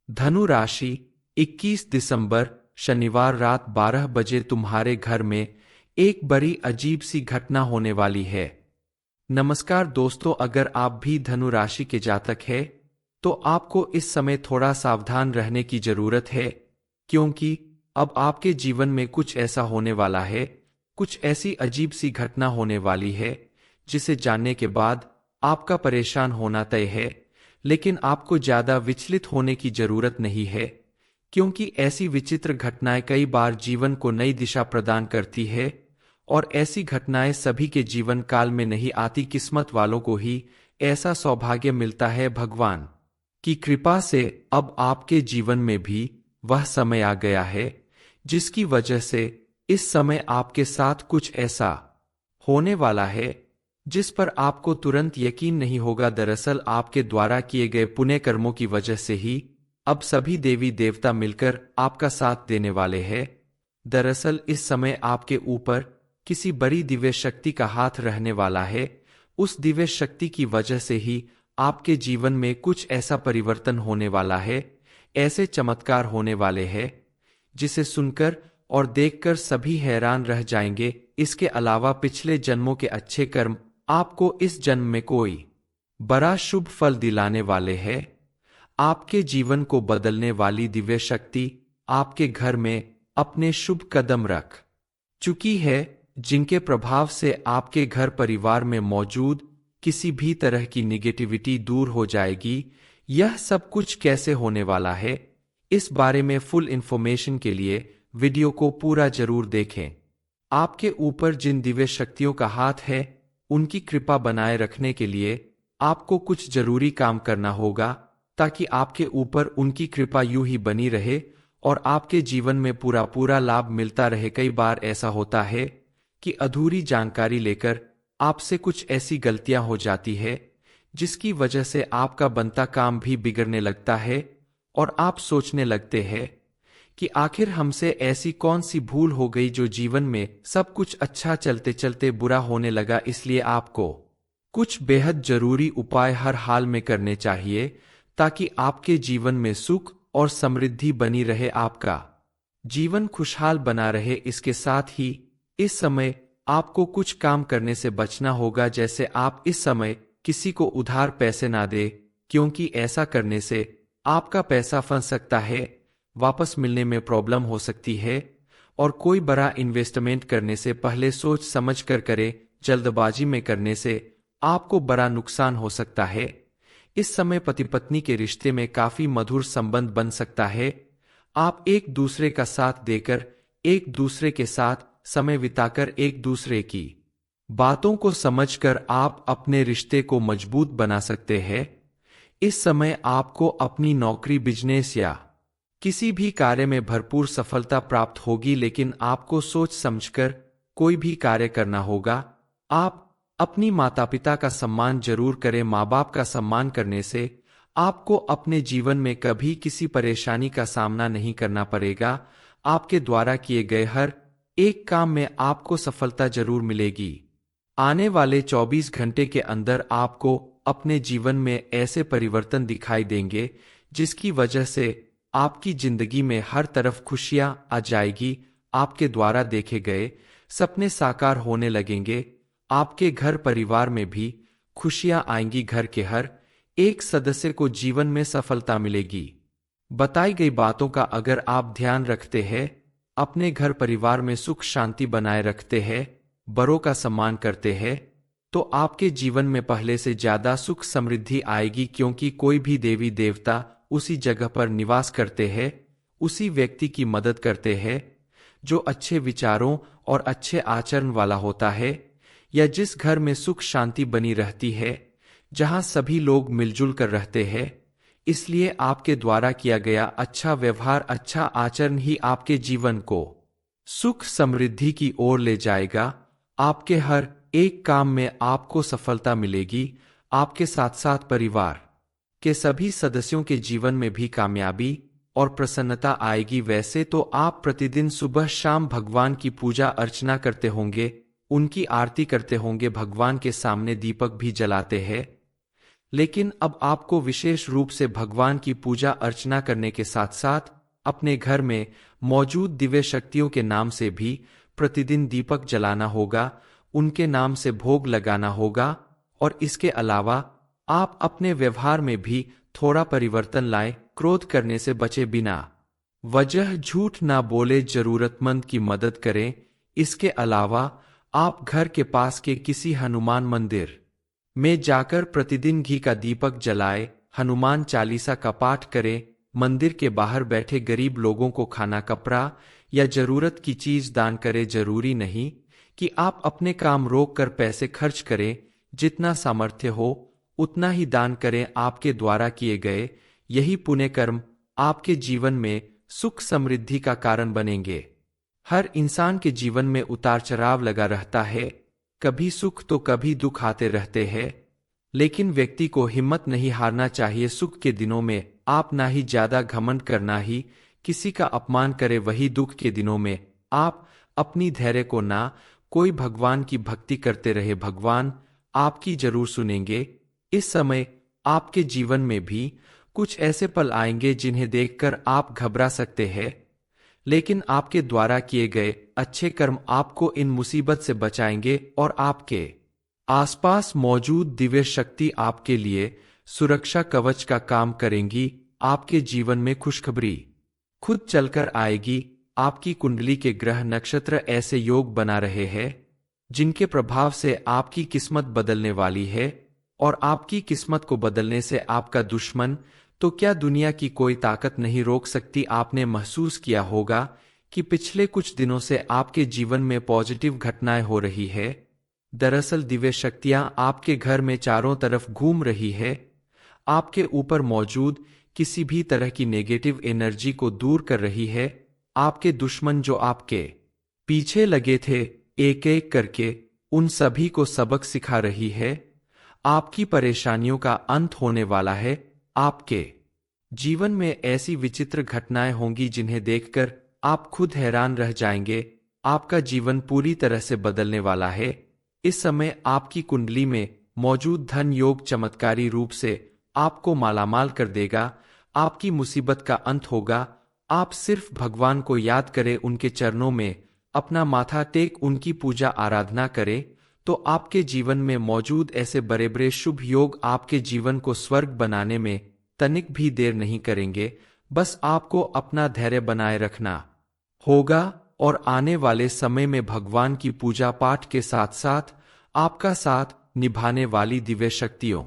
धनु राशि 21 दिसंबर शनिवार रात 12 बजे तुम्हारे घर में एक बड़ी अजीब सी घटना होने वाली है। नमस्कार दोस्तों, अगर आप भी धनु राशि के जातक हैं तो आपको इस समय थोड़ा सावधान रहने की जरूरत है, क्योंकि अब आपके जीवन में कुछ ऐसा होने वाला है, कुछ ऐसी अजीब सी घटना होने वाली है जिसे जानने के बाद आपका परेशान होना तय है। लेकिन आपको ज्यादा विचलित होने की जरूरत नहीं है, क्योंकि ऐसी विचित्र घटनाएं कई बार जीवन को नई दिशा प्रदान करती है और ऐसी घटनाएं सभी के जीवन काल में नहीं आती। किस्मत वालों को ही ऐसा सौभाग्य मिलता है। भगवान की कृपा से अब आपके जीवन में भी वह समय आ गया है जिसकी वजह से इस समय आपके साथ कुछ ऐसा होने वाला है जिस पर आपको तुरंत यकीन नहीं होगा। दरअसल आपके द्वारा किए गए पुण्य कर्मों की वजह से ही अब सभी देवी देवता मिलकर आपका साथ देने वाले हैं। दरअसल इस समय आपके ऊपर किसी बड़ी दिव्य शक्ति का हाथ रहने वाला है। उस दिव्य शक्ति की वजह से ही आपके जीवन में कुछ ऐसा परिवर्तन होने वाला है, ऐसे चमत्कार होने वाले हैं जिसे सुनकर और देखकर सभी हैरान रह जाएंगे। इसके अलावा पिछले जन्मों के अच्छे कर्म आपको इस जन्म में कोई बड़ा शुभ फल दिलाने वाले हैं। आपके जीवन को बदलने वाली दिव्य शक्ति आपके घर में अपने शुभ कदम रख चुकी है, जिनके प्रभाव से आपके घर परिवार में मौजूद किसी भी तरह की निगेटिविटी दूर हो जाएगी। यह सब कुछ कैसे होने वाला है, इस बारे में फुल इंफॉर्मेशन के लिए वीडियो को पूरा जरूर देखें। आपके ऊपर जिन दिव्य शक्तियों का हाथ है, उनकी कृपा बनाए रखने के लिए आपको कुछ जरूरी काम करना होगा, ताकि आपके ऊपर उनकी कृपा यूं ही बनी रहे और आपके जीवन में पूरा लाभ मिलता रहे। कई बार ऐसा होता है कि अधूरी जानकारी लेकर आपसे कुछ ऐसी गलतियां हो जाती है जिसकी वजह से आपका बनता काम भी बिगड़ने लगता है और आप सोचने लगते हैं कि आखिर हमसे ऐसी कौन सी भूल हो गई जो जीवन में सब कुछ अच्छा चलते चलते बुरा होने लगा। इसलिए आपको कुछ बेहद जरूरी उपाय हर हाल में करने चाहिए, ताकि आपके जीवन में सुख और समृद्धि बनी रहे, आपका जीवन खुशहाल बना रहे। इसके साथ ही इस समय आपको कुछ काम करने से बचना होगा, जैसे आप इस समय किसी को उधार पैसे ना दे, क्योंकि ऐसा करने से आपका पैसा फंस सकता है, वापस मिलने में प्रॉब्लम हो सकती है। और कोई बड़ा इन्वेस्टमेंट करने से पहले सोच समझ कर करें, जल्दबाजी में करने से आपको बड़ा नुकसान हो सकता है। इस समय पति पत्नी के रिश्ते में काफी मधुर संबंध बन सकता है। आप एक दूसरे का साथ देकर, एक दूसरे के साथ समय बिताकर, एक दूसरे की बातों को समझकर आप अपने रिश्ते को मजबूत बना सकते हैं। इस समय आपको अपनी नौकरी, बिजनेस या किसी भी कार्य में भरपूर सफलता प्राप्त होगी, लेकिन आपको सोच समझकर कोई भी कार्य करना होगा। आप अपनी माता पिता का सम्मान जरूर करें। माँ बाप का सम्मान करने से आपको अपने जीवन में कभी किसी परेशानी का सामना नहीं करना पड़ेगा। आपके द्वारा किए गए हर एक काम में आपको सफलता जरूर मिलेगी। आने वाले 24 घंटे के अंदर आपको अपने जीवन में ऐसे परिवर्तन दिखाई देंगे जिसकी वजह से आपकी जिंदगी में हर तरफ खुशियां आ जाएगी। आपके द्वारा देखे गए सपने साकार होने लगेंगे। आपके घर परिवार में भी खुशियां आएंगी। घर के हर एक सदस्य को जीवन में सफलता मिलेगी। बताई गई बातों का अगर आप ध्यान रखते हैं, अपने घर परिवार में सुख शांति बनाए रखते हैं, बड़ों का सम्मान करते हैं, तो आपके जीवन में पहले से ज्यादा सुख समृद्धि आएगी, क्योंकि कोई भी देवी देवता उसी जगह पर निवास करते हैं, उसी व्यक्ति की मदद करते हैं जो अच्छे विचारों और अच्छे आचरण वाला होता है, या जिस घर में सुख शांति बनी रहती है, जहां सभी लोग मिलजुल कर रहते हैं। इसलिए आपके द्वारा किया गया अच्छा व्यवहार, अच्छा आचरण ही आपके जीवन को सुख समृद्धि की ओर ले जाएगा। आपके हर एक काम में आपको सफलता मिलेगी। आपके साथ साथ परिवार के सभी सदस्यों के जीवन में भी कामयाबी और प्रसन्नता आएगी। वैसे तो आप प्रतिदिन सुबह शाम भगवान की पूजा अर्चना करते होंगे, उनकी आरती करते होंगे, भगवान के सामने दीपक भी जलाते हैं, लेकिन अब आपको विशेष रूप से भगवान की पूजा अर्चना करने के साथ साथ अपने घर में मौजूद दिव्य शक्तियों के नाम से भी प्रतिदिन दीपक जलाना होगा, उनके नाम से भोग लगाना होगा। और इसके अलावा आप अपने व्यवहार में भी थोड़ा परिवर्तन लाएं, क्रोध करने से बचे बिना वजह झूठ ना बोले, जरूरतमंद की मदद करें। इसके अलावा आप घर के पास के किसी हनुमान मंदिर में जाकर प्रतिदिन घी का दीपक जलाए, हनुमान चालीसा का पाठ करें, मंदिर के बाहर बैठे गरीब लोगों को खाना, कपड़ा या जरूरत की चीज दान करें। जरूरी नहीं कि आप अपने काम रोक कर पैसे खर्च करें, जितना सामर्थ्य हो उतना ही दान करें। आपके द्वारा किए गए यही पुण्य कर्म आपके जीवन में सुख समृद्धि का कारण बनेंगे। हर इंसान के जीवन में उतार चढ़ाव लगा रहता है, कभी सुख तो कभी दुख आते रहते हैं, लेकिन व्यक्ति को हिम्मत नहीं हारना चाहिए। सुख के दिनों में आप ना ही ज्यादा घमंड करना ही किसी का अपमान करे, वही दुख के दिनों में आप अपनी धैर्य को ना कोई भगवान की भक्ति करते रहे, भगवान आपकी जरूर सुनेंगे। इस समय आपके जीवन में भी कुछ ऐसे पल आएंगे जिन्हें देखकर आप घबरा सकते हैं, लेकिन आपके द्वारा किए गए अच्छे कर्म आपको इन मुसीबत से बचाएंगे और आपके आसपास मौजूद दिव्य शक्ति आपके लिए सुरक्षा कवच का काम करेंगी। आपके जीवन में खुशखबरी खुद चलकर आएगी। आपकी कुंडली के ग्रह नक्षत्र ऐसे योग बना रहे हैं जिनके प्रभाव से आपकी किस्मत बदलने वाली है, और आपकी किस्मत को बदलने से आपका दुश्मन तो क्या दुनिया की कोई ताकत नहीं रोक सकती। आपने महसूस किया होगा कि पिछले कुछ दिनों से आपके जीवन में पॉजिटिव घटनाएं हो रही है। दरअसल दिव्य शक्तियां आपके घर में चारों तरफ घूम रही है, आपके ऊपर मौजूद किसी भी तरह की नेगेटिव एनर्जी को दूर कर रही है। आपके दुश्मन जो आपके पीछे लगे थे, एक एक करके उन सभी को सबक सिखा रही है। आपकी परेशानियों का अंत होने वाला है। आपके जीवन में ऐसी विचित्र घटनाएं होंगी जिन्हें देखकर आप खुद हैरान रह जाएंगे। आपका जीवन पूरी तरह से बदलने वाला है। इस समय आपकी कुंडली में मौजूद धन योग चमत्कारी रूप से आपको मालामाल कर देगा। आपकी मुसीबत का अंत होगा। आप सिर्फ भगवान को याद करें, उनके चरणों में अपना माथा टेक उनकी पूजा आराधना करें, तो आपके जीवन में मौजूद ऐसे बड़े बड़े शुभ योग आपके जीवन को स्वर्ग बनाने में तनिक भी देर नहीं करेंगे। बस आपको अपना धैर्य बनाए रखना होगा और आने वाले समय में भगवान की पूजा पाठ के साथ साथ आपका साथ निभाने वाली दिव्य शक्तियों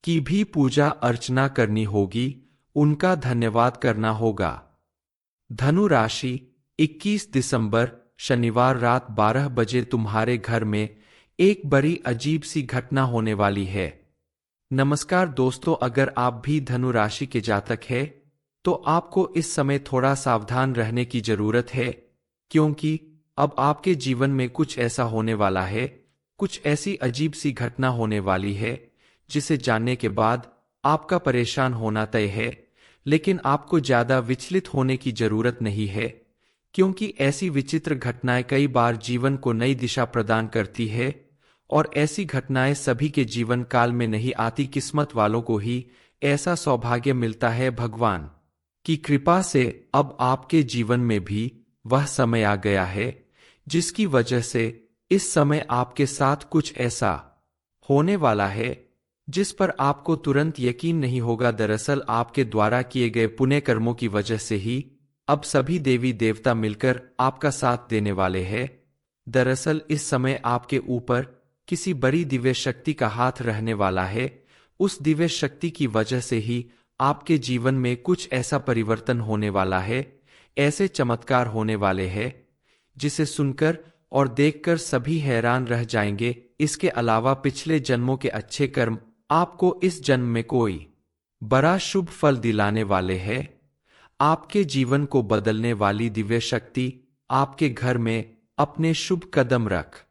की भी पूजा अर्चना करनी होगी, उनका धन्यवाद करना होगा। धनु राशि, 21 दिसंबर शनिवार रात 12 बजे तुम्हारे घर में एक बड़ी अजीब सी घटना होने वाली है। नमस्कार दोस्तों, अगर आप भी धनु राशि के जातक हैं तो आपको इस समय थोड़ा सावधान रहने की जरूरत है, क्योंकि अब आपके जीवन में कुछ ऐसा होने वाला है, कुछ ऐसी अजीब सी घटना होने वाली है जिसे जानने के बाद आपका परेशान होना तय है। लेकिन आपको ज्यादा विचलित होने की जरूरत नहीं है, क्योंकि ऐसी विचित्र घटनाएं कई बार जीवन को नई दिशा प्रदान करती है, और ऐसी घटनाएं सभी के जीवन काल में नहीं आती। किस्मत वालों को ही ऐसा सौभाग्य मिलता है। भगवान की कृपा से अब आपके जीवन में भी वह समय आ गया है जिसकी वजह से इस समय आपके साथ कुछ ऐसा होने वाला है जिस पर आपको तुरंत यकीन नहीं होगा। दरअसल आपके द्वारा किए गए पुण्य कर्मों की वजह से ही अब सभी देवी देवता मिलकर आपका साथ देने वाले हैं। दरअसल इस समय आपके ऊपर किसी बड़ी दिव्य शक्ति का हाथ रहने वाला है। उस दिव्य शक्ति की वजह से ही आपके जीवन में कुछ ऐसा परिवर्तन होने वाला है, ऐसे चमत्कार होने वाले हैं जिसे सुनकर और देखकर सभी हैरान रह जाएंगे। इसके अलावा पिछले जन्मों के अच्छे कर्म आपको इस जन्म में कोई बड़ा शुभ फल दिलाने वाले हैं। आपके जीवन को बदलने वाली दिव्य शक्ति आपके घर में अपने शुभ कदम रख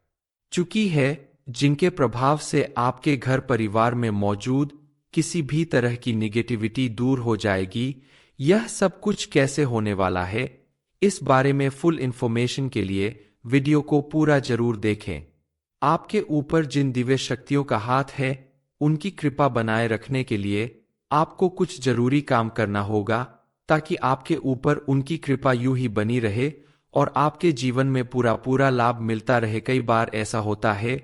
चुकी है, जिनके प्रभाव से आपके घर परिवार में मौजूद किसी भी तरह की निगेटिविटी दूर हो जाएगी। यह सब कुछ कैसे होने वाला है, इस बारे में फुल इंफॉर्मेशन के लिए वीडियो को पूरा जरूर देखें। आपके ऊपर जिन दिव्य शक्तियों का हाथ है उनकी कृपा बनाए रखने के लिए आपको कुछ जरूरी काम करना होगा ताकि आपके ऊपर उनकी कृपा यूं ही बनी रहे और आपके जीवन में पूरा पूरा लाभ मिलता रहे। कई बार ऐसा होता है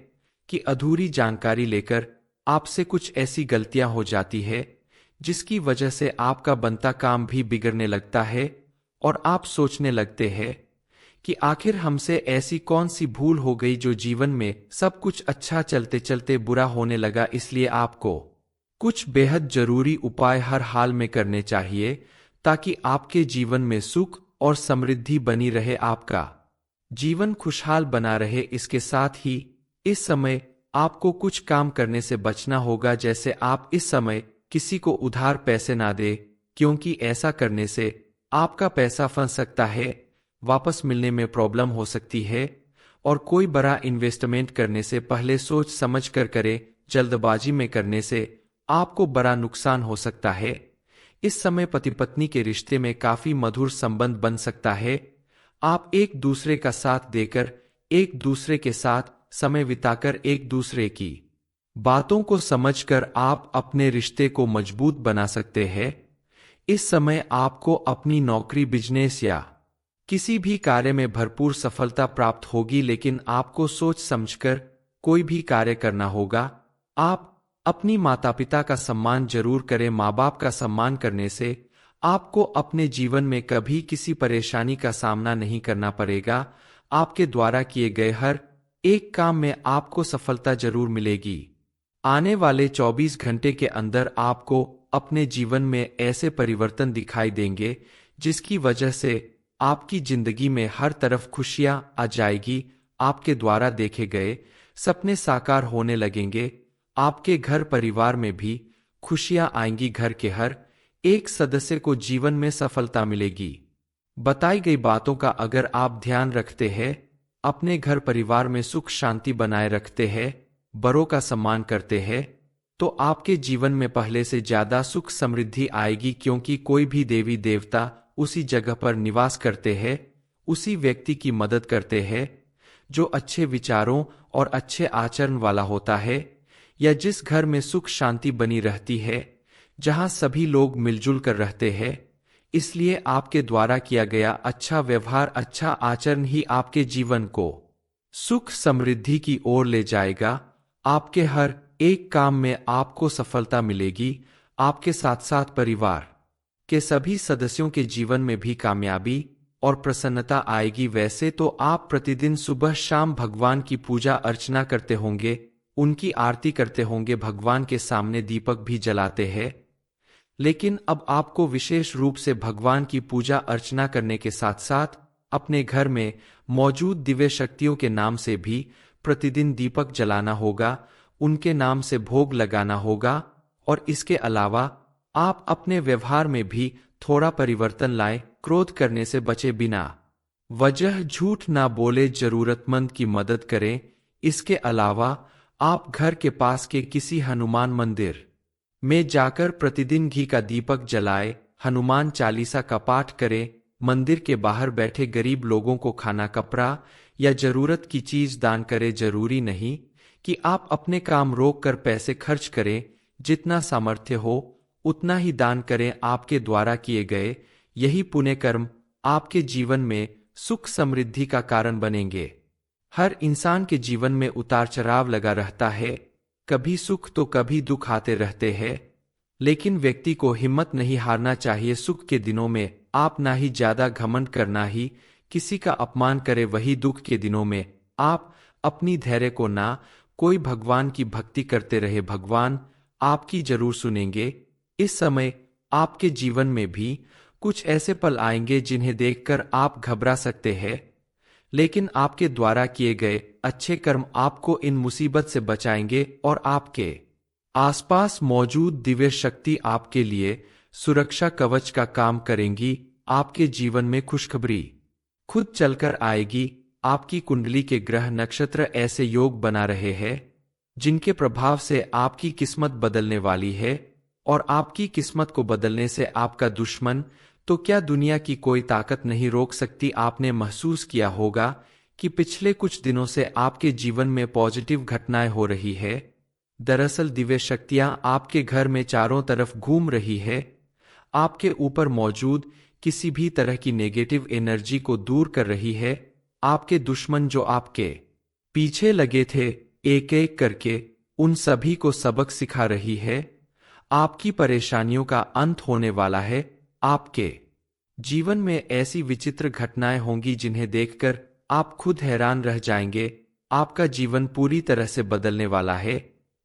कि अधूरी जानकारी लेकर आपसे कुछ ऐसी गलतियां हो जाती है जिसकी वजह से आपका बनता काम भी बिगड़ने लगता है और आप सोचने लगते हैं कि आखिर हमसे ऐसी कौन सी भूल हो गई जो जीवन में सब कुछ अच्छा चलते चलते बुरा होने लगा। इसलिए आपको कुछ बेहद जरूरी उपाय हर हाल में करने चाहिए ताकि आपके जीवन में सुख और समृद्धि बनी रहे, आपका जीवन खुशहाल बना रहे। इसके साथ ही इस समय आपको कुछ काम करने से बचना होगा, जैसे आप इस समय किसी को उधार पैसे ना दे, क्योंकि ऐसा करने से आपका पैसा फंस सकता है, वापस मिलने में प्रॉब्लम हो सकती है। और कोई बड़ा इन्वेस्टमेंट करने से पहले सोच समझ कर करें, जल्दबाजी में करने से आपको बड़ा नुकसान हो सकता है। इस समय पति पत्नी के रिश्ते में काफी मधुर संबंध बन सकता है। आप एक दूसरे का साथ देकर, एक दूसरे के साथ समय बिताकर, एक दूसरे की बातों को समझकर आप अपने रिश्ते को मजबूत बना सकते हैं। इस समय आपको अपनी नौकरी, बिजनेस या किसी भी कार्य में भरपूर सफलता प्राप्त होगी, लेकिन आपको सोच समझकर कोई भी कार्य करना होगा। आप अपनी माता पिता का सम्मान जरूर करें। माँ बाप का सम्मान करने से आपको अपने जीवन में कभी किसी परेशानी का सामना नहीं करना पड़ेगा। आपके द्वारा किए गए हर एक काम में आपको सफलता जरूर मिलेगी। आने वाले 24 घंटे के अंदर आपको अपने जीवन में ऐसे परिवर्तन दिखाई देंगे जिसकी वजह से आपकी जिंदगी में हर तरफ खुशियां आ जाएगी। आपके द्वारा देखे गए सपने साकार होने लगेंगे। आपके घर परिवार में भी खुशियां आएंगी। घर के हर एक सदस्य को जीवन में सफलता मिलेगी। बताई गई बातों का अगर आप ध्यान रखते हैं, अपने घर परिवार में सुख शांति बनाए रखते हैं, बड़ों का सम्मान करते हैं, तो आपके जीवन में पहले से ज्यादा सुख समृद्धि आएगी, क्योंकि कोई भी देवी देवता उसी जगह पर निवास करते हैं, उसी व्यक्ति की मदद करते हैं जो अच्छे विचारों और अच्छे आचरण वाला होता है, या जिस घर में सुख शांति बनी रहती है, जहां सभी लोग मिलजुल कर रहते हैं। इसलिए आपके द्वारा किया गया अच्छा व्यवहार, अच्छा आचरण ही आपके जीवन को सुख समृद्धि की ओर ले जाएगा। आपके हर एक काम में आपको सफलता मिलेगी। आपके साथ साथ परिवार के सभी सदस्यों के जीवन में भी कामयाबी और प्रसन्नता आएगी। वैसे तो आप प्रतिदिन सुबह शाम भगवान की पूजा अर्चना करते होंगे, उनकी आरती करते होंगे, भगवान के सामने दीपक भी जलाते हैं, लेकिन अब आपको विशेष रूप से भगवान की पूजा अर्चना करने के साथ साथ अपने घर में मौजूद दिव्य शक्तियों के नाम से भी प्रतिदिन दीपक जलाना होगा, उनके नाम से भोग लगाना होगा। और इसके अलावा आप अपने व्यवहार में भी थोड़ा परिवर्तन लाएं। क्रोध करने से बचे, बिना वजह झूठ ना बोले, जरूरतमंद की मदद करें। इसके अलावा आप घर के पास के किसी हनुमान मंदिर में जाकर प्रतिदिन घी का दीपक जलाए, हनुमान चालीसा का पाठ करें, मंदिर के बाहर बैठे गरीब लोगों को खाना, कपड़ा या जरूरत की चीज दान करें। जरूरी नहीं कि आप अपने काम रोक कर पैसे खर्च करें, जितना सामर्थ्य हो उतना ही दान करें। आपके द्वारा किए गए यही पुण्य कर्म आपके जीवन में सुख समृद्धि का कारण बनेंगे। हर इंसान के जीवन में उतार चढ़ाव लगा रहता है, कभी सुख तो कभी दुख आते रहते हैं, लेकिन व्यक्ति को हिम्मत नहीं हारना चाहिए। सुख के दिनों में आप ना ही ज्यादा घमंड करना ही किसी का अपमान करे, वही दुख के दिनों में आप अपनी धैर्य को ना कोई भगवान की भक्ति करते रहे, भगवान आपकी जरूर सुनेंगे। इस समय आपके जीवन में भी कुछ ऐसे पल आएंगे जिन्हें देखकर आप घबरा सकते हैं, लेकिन आपके द्वारा किए गए अच्छे कर्म आपको इन मुसीबत से बचाएंगे और आपके आसपास मौजूद दिव्य शक्ति आपके लिए सुरक्षा कवच का काम करेंगी। आपके जीवन में खुशखबरी खुद चलकर आएगी। आपकी कुंडली के ग्रह नक्षत्र ऐसे योग बना रहे हैं जिनके प्रभाव से आपकी किस्मत बदलने वाली है, और आपकी किस्मत को बदलने से आपका दुश्मन तो क्या दुनिया की कोई ताकत नहीं रोक सकती। आपने महसूस किया होगा कि पिछले कुछ दिनों से आपके जीवन में पॉजिटिव घटनाएं हो रही है, दरअसल दिव्य शक्तियां आपके घर में चारों तरफ घूम रही है, आपके ऊपर मौजूद किसी भी तरह की नेगेटिव एनर्जी को दूर कर रही है। आपके दुश्मन जो आपके पीछे लगे थे, एक एक करके उन सभी को सबक सिखा रही है। आपकी परेशानियों का अंत होने वाला है। आपके जीवन में ऐसी विचित्र घटनाएं होंगी जिन्हें देखकर आप खुद हैरान रह जाएंगे। आपका जीवन पूरी तरह से बदलने वाला है।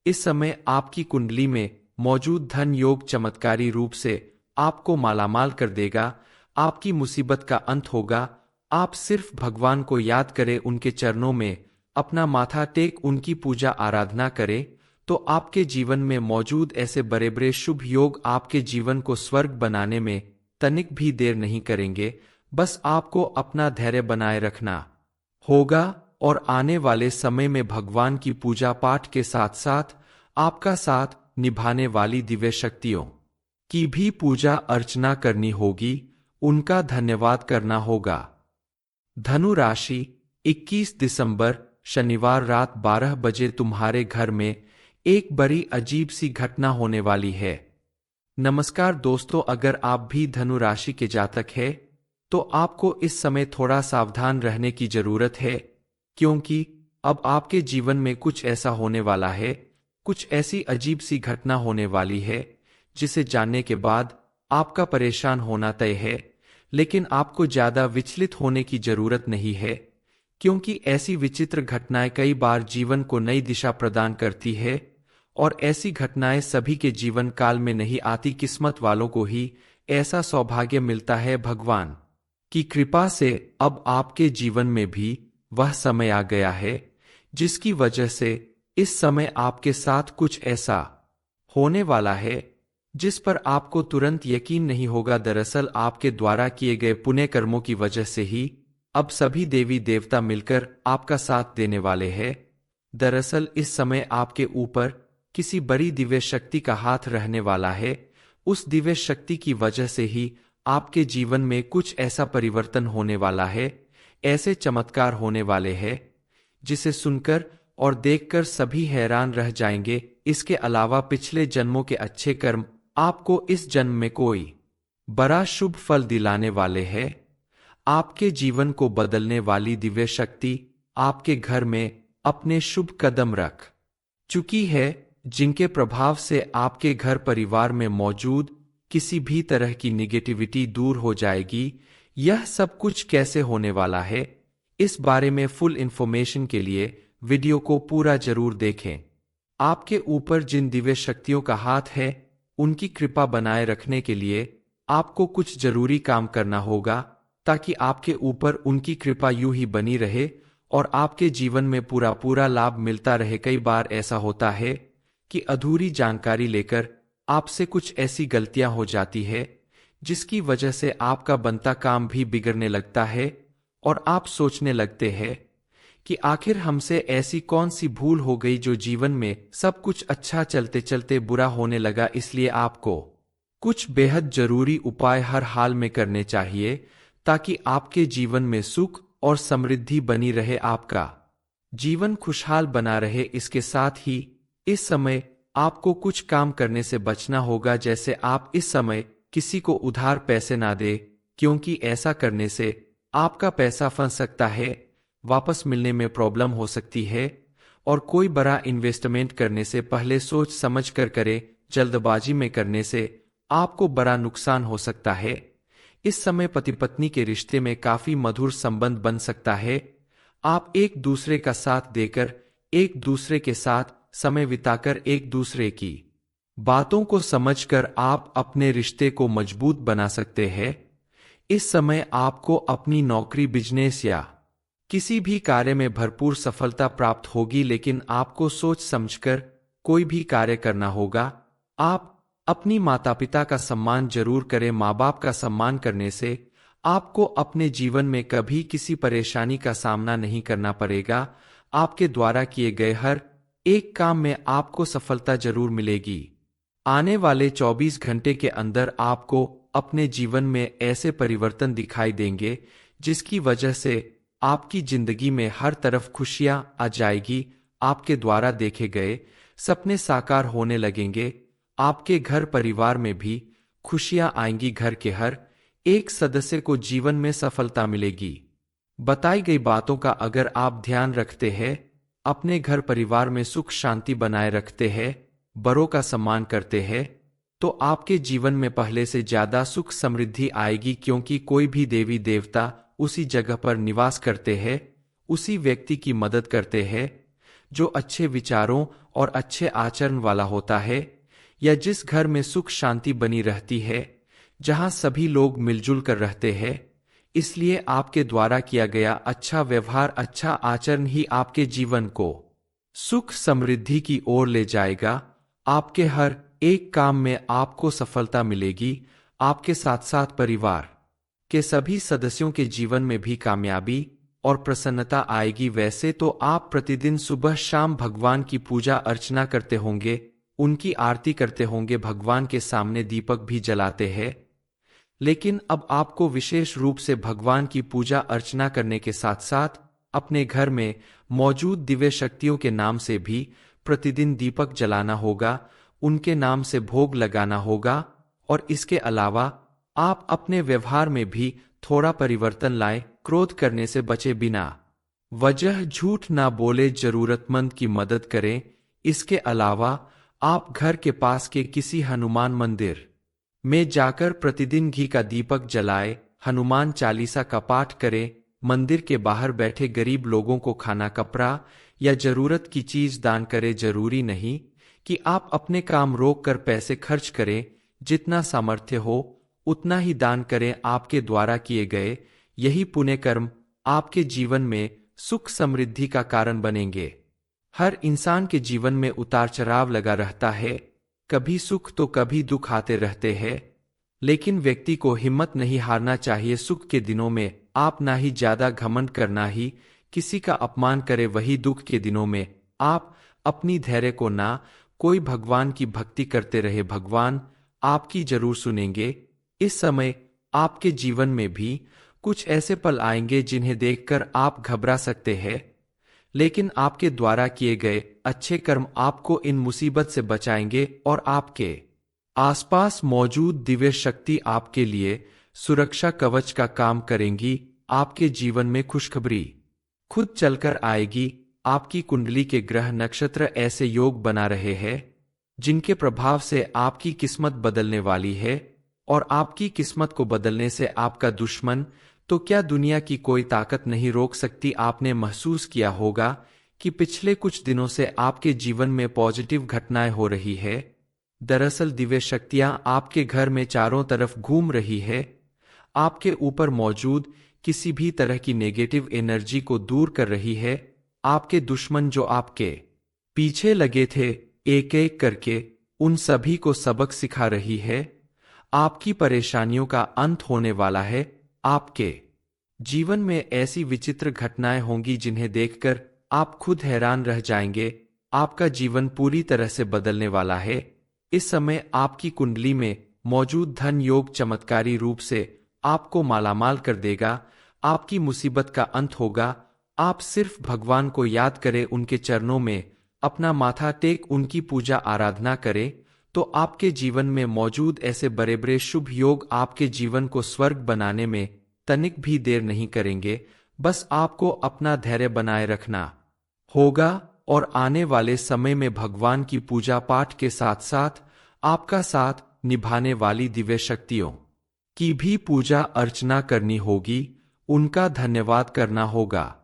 इस समय आपकी कुंडली में मौजूद धन योग चमत्कारी रूप से आपको मालामाल कर देगा। आपकी मुसीबत का अंत होगा। आप सिर्फ भगवान को याद करें, उनके चरणों में अपना माथा टेक उनकी पूजा आराधना करें, तो आपके जीवन में मौजूद ऐसे बड़े बड़े शुभ योग आपके जीवन को स्वर्ग बनाने में तनिक भी देर नहीं करेंगे। बस आपको अपना धैर्य बनाए रखना होगा और आने वाले समय में भगवान की पूजा पाठ के साथ साथ आपका साथ निभाने वाली दिव्य शक्तियों की भी पूजा अर्चना करनी होगी, उनका धन्यवाद करना होगा। धनु राशि, 21 दिसंबर शनिवार रात 12 बजे तुम्हारे घर में एक बड़ी अजीब सी घटना होने वाली है। नमस्कार दोस्तों, अगर आप भी धनु राशि के जातक हैं तो आपको इस समय थोड़ा सावधान रहने की जरूरत है, क्योंकि अब आपके जीवन में कुछ ऐसा होने वाला है, कुछ ऐसी अजीब सी घटना होने वाली है जिसे जानने के बाद आपका परेशान होना तय है। लेकिन आपको ज्यादा विचलित होने की जरूरत नहीं है, क्योंकि ऐसी विचित्र घटनाएं कई बार जीवन को नई दिशा प्रदान करती है और ऐसी घटनाएं सभी के जीवन काल में नहीं आती। किस्मत वालों को ही ऐसा सौभाग्य मिलता है। भगवान की कृपा से अब आपके जीवन में भी वह समय आ गया है जिसकी वजह से इस समय आपके साथ कुछ ऐसा होने वाला है जिस पर आपको तुरंत यकीन नहीं होगा। दरअसल आपके द्वारा किए गए पुण्य कर्मों की वजह से ही अब सभी देवी देवता मिलकर आपका साथ देने वाले हैं। दरअसल इस समय आपके ऊपर किसी बड़ी दिव्य शक्ति का हाथ रहने वाला है। उस दिव्य शक्ति की वजह से ही आपके जीवन में कुछ ऐसा परिवर्तन होने वाला है, ऐसे चमत्कार होने वाले हैं जिसे सुनकर और देखकर सभी हैरान रह जाएंगे। इसके अलावा पिछले जन्मों के अच्छे कर्म आपको इस जन्म में कोई बड़ा शुभ फल दिलाने वाले हैं। आपके जीवन को बदलने वाली दिव्य शक्ति आपके घर में अपने शुभ कदम रख चुकी है, जिनके प्रभाव से आपके घर परिवार में मौजूद किसी भी तरह की निगेटिविटी दूर हो जाएगी। यह सब कुछ कैसे होने वाला है, इस बारे में फुल इंफॉर्मेशन के लिए वीडियो को पूरा जरूर देखें। आपके ऊपर जिन दिव्य शक्तियों का हाथ है, उनकी कृपा बनाए रखने के लिए आपको कुछ जरूरी काम करना होगा, ताकि आपके ऊपर उनकी कृपा यूं ही बनी रहे और आपके जीवन में पूरा पूरा लाभ मिलता रहे। कई बार ऐसा होता है कि अधूरी जानकारी लेकर आपसे कुछ ऐसी गलतियां हो जाती है जिसकी वजह से आपका बनता काम भी बिगड़ने लगता है और आप सोचने लगते हैं कि आखिर हमसे ऐसी कौन सी भूल हो गई जो जीवन में सब कुछ अच्छा चलते चलते बुरा होने लगा। इसलिए आपको कुछ बेहद जरूरी उपाय हर हाल में करने चाहिए ताकि आपके जीवन में सुख और समृद्धि बनी रहे, आपका जीवन खुशहाल बना रहे। इसके साथ ही इस समय आपको कुछ काम करने से बचना होगा, जैसे आप इस समय किसी को उधार पैसे ना दे, क्योंकि ऐसा करने से आपका पैसा फंस सकता है, वापस मिलने में प्रॉब्लम हो सकती है। और कोई बड़ा इन्वेस्टमेंट करने से पहले सोच समझ कर करें, जल्दबाजी में करने से आपको बड़ा नुकसान हो सकता है। इस समय पति पत्नी के रिश्ते में काफी मधुर संबंध बन सकता है। आप एक दूसरे का साथ देकर, एक दूसरे के साथ समय बिताकर, एक दूसरे की बातों को समझकर आप अपने रिश्ते को मजबूत बना सकते हैं। इस समय आपको अपनी नौकरी, बिजनेस या किसी भी कार्य में भरपूर सफलता प्राप्त होगी, लेकिन आपको सोच समझकर कोई भी कार्य करना होगा। आप अपनी माता पिता का सम्मान जरूर करें। माँ बाप का सम्मान करने से आपको अपने जीवन में कभी किसी परेशानी का सामना नहीं करना पड़ेगा। आपके द्वारा किए गए हर एक काम में आपको सफलता जरूर मिलेगी। आने वाले 24 घंटे के अंदर आपको अपने जीवन में ऐसे परिवर्तन दिखाई देंगे जिसकी वजह से आपकी जिंदगी में हर तरफ खुशियां आ जाएगी। आपके द्वारा देखे गए सपने साकार होने लगेंगे। आपके घर परिवार में भी खुशियां आएंगी। घर के हर एक सदस्य को जीवन में सफलता मिलेगी। बताई गई बातों का अगर आप ध्यान रखते हैं, अपने घर परिवार में सुख शांति बनाए रखते हैं, बड़ों का सम्मान करते हैं, तो आपके जीवन में पहले से ज्यादा सुख समृद्धि आएगी, क्योंकि कोई भी देवी देवता उसी जगह पर निवास करते हैं, उसी व्यक्ति की मदद करते हैं जो अच्छे विचारों और अच्छे आचरण वाला होता है, या जिस घर में सुख शांति बनी रहती है, जहां सभी लोग मिलजुल कर रहते हैं। इसलिए आपके द्वारा किया गया अच्छा व्यवहार, अच्छा आचरण ही आपके जीवन को सुख समृद्धि की ओर ले जाएगा। आपके हर एक काम में आपको सफलता मिलेगी। आपके साथ साथ परिवार के सभी सदस्यों के जीवन में भी कामयाबी और प्रसन्नता आएगी। वैसे तो आप प्रतिदिन सुबह शाम भगवान की पूजा अर्चना करते होंगे, उनकी आरती करते होंगे, भगवान के सामने दीपक भी जलाते हैं, लेकिन अब आपको विशेष रूप से भगवान की पूजा अर्चना करने के साथ साथ अपने घर में मौजूद दिव्य शक्तियों के नाम से भी प्रतिदिन दीपक जलाना होगा, उनके नाम से भोग लगाना होगा। और इसके अलावा आप अपने व्यवहार में भी थोड़ा परिवर्तन लाएं। क्रोध करने से बचे, बिना वजह झूठ ना बोले, जरूरतमंद की मदद करें। इसके अलावा आप घर के पास के किसी हनुमान मंदिर में जाकर प्रतिदिन घी का दीपक जलाए, हनुमान चालीसा का पाठ करें, मंदिर के बाहर बैठे गरीब लोगों को खाना, कपड़ा या जरूरत की चीज दान करें। जरूरी नहीं कि आप अपने काम रोक कर पैसे खर्च करें, जितना सामर्थ्य हो उतना ही दान करें। आपके द्वारा किए गए यही पुण्य कर्म आपके जीवन में सुख समृद्धि का कारण बनेंगे। हर इंसान के जीवन में उतार चढ़ाव लगा रहता है, कभी सुख तो कभी दुख आते रहते हैं, लेकिन व्यक्ति को हिम्मत नहीं हारना चाहिए। सुख के दिनों में आप ना ही ज्यादा घमंड करना ही किसी का अपमान करे, वही दुख के दिनों में आप अपनी धैर्य को ना कोई भगवान की भक्ति करते रहे, भगवान आपकी जरूर सुनेंगे। इस समय आपके जीवन में भी कुछ ऐसे पल आएंगे जिन्हें देखकर आप घबरा सकते हैं, लेकिन आपके द्वारा किए गए अच्छे कर्म आपको इन मुसीबत से बचाएंगे और आपके आसपास मौजूद दिव्य शक्ति आपके लिए सुरक्षा कवच का काम करेंगी। आपके जीवन में खुशखबरी खुद चलकर आएगी। आपकी कुंडली के ग्रह नक्षत्र ऐसे योग बना रहे हैं जिनके प्रभाव से आपकी किस्मत बदलने वाली है, और आपकी किस्मत को बदलने से आपका दुश्मन तो क्या दुनिया की कोई ताकत नहीं रोक सकती। आपने महसूस किया होगा कि पिछले कुछ दिनों से आपके जीवन में पॉजिटिव घटनाएं हो रही है। दरअसल दिव्य शक्तियां आपके घर में चारों तरफ घूम रही है, आपके ऊपर मौजूद किसी भी तरह की नेगेटिव एनर्जी को दूर कर रही है। आपके दुश्मन जो आपके पीछे लगे थे एक एक करके, उन सभी को सबक सिखा रही है। आपकी परेशानियों का अंत होने वाला है। आपके जीवन में ऐसी विचित्र घटनाएं होंगी जिन्हें देखकर आप खुद हैरान रह जाएंगे। आपका जीवन पूरी तरह से बदलने वाला है। इस समय आपकी कुंडली में मौजूद धन योग चमत्कारी रूप से आपको मालामाल कर देगा। आपकी मुसीबत का अंत होगा। आप सिर्फ भगवान को याद करें, उनके चरणों में अपना माथा टेक उनकी पूजा आराधना करें, तो आपके जीवन में मौजूद ऐसे बड़े बड़े शुभ योग आपके जीवन को स्वर्ग बनाने में तनिक भी देर नहीं करेंगे। बस आपको अपना धैर्य बनाए रखना होगा और आने वाले समय में भगवान की पूजा पाठ के साथ साथ आपका साथ निभाने वाली दिव्य शक्तियों की भी पूजा अर्चना करनी होगी, उनका धन्यवाद करना होगा।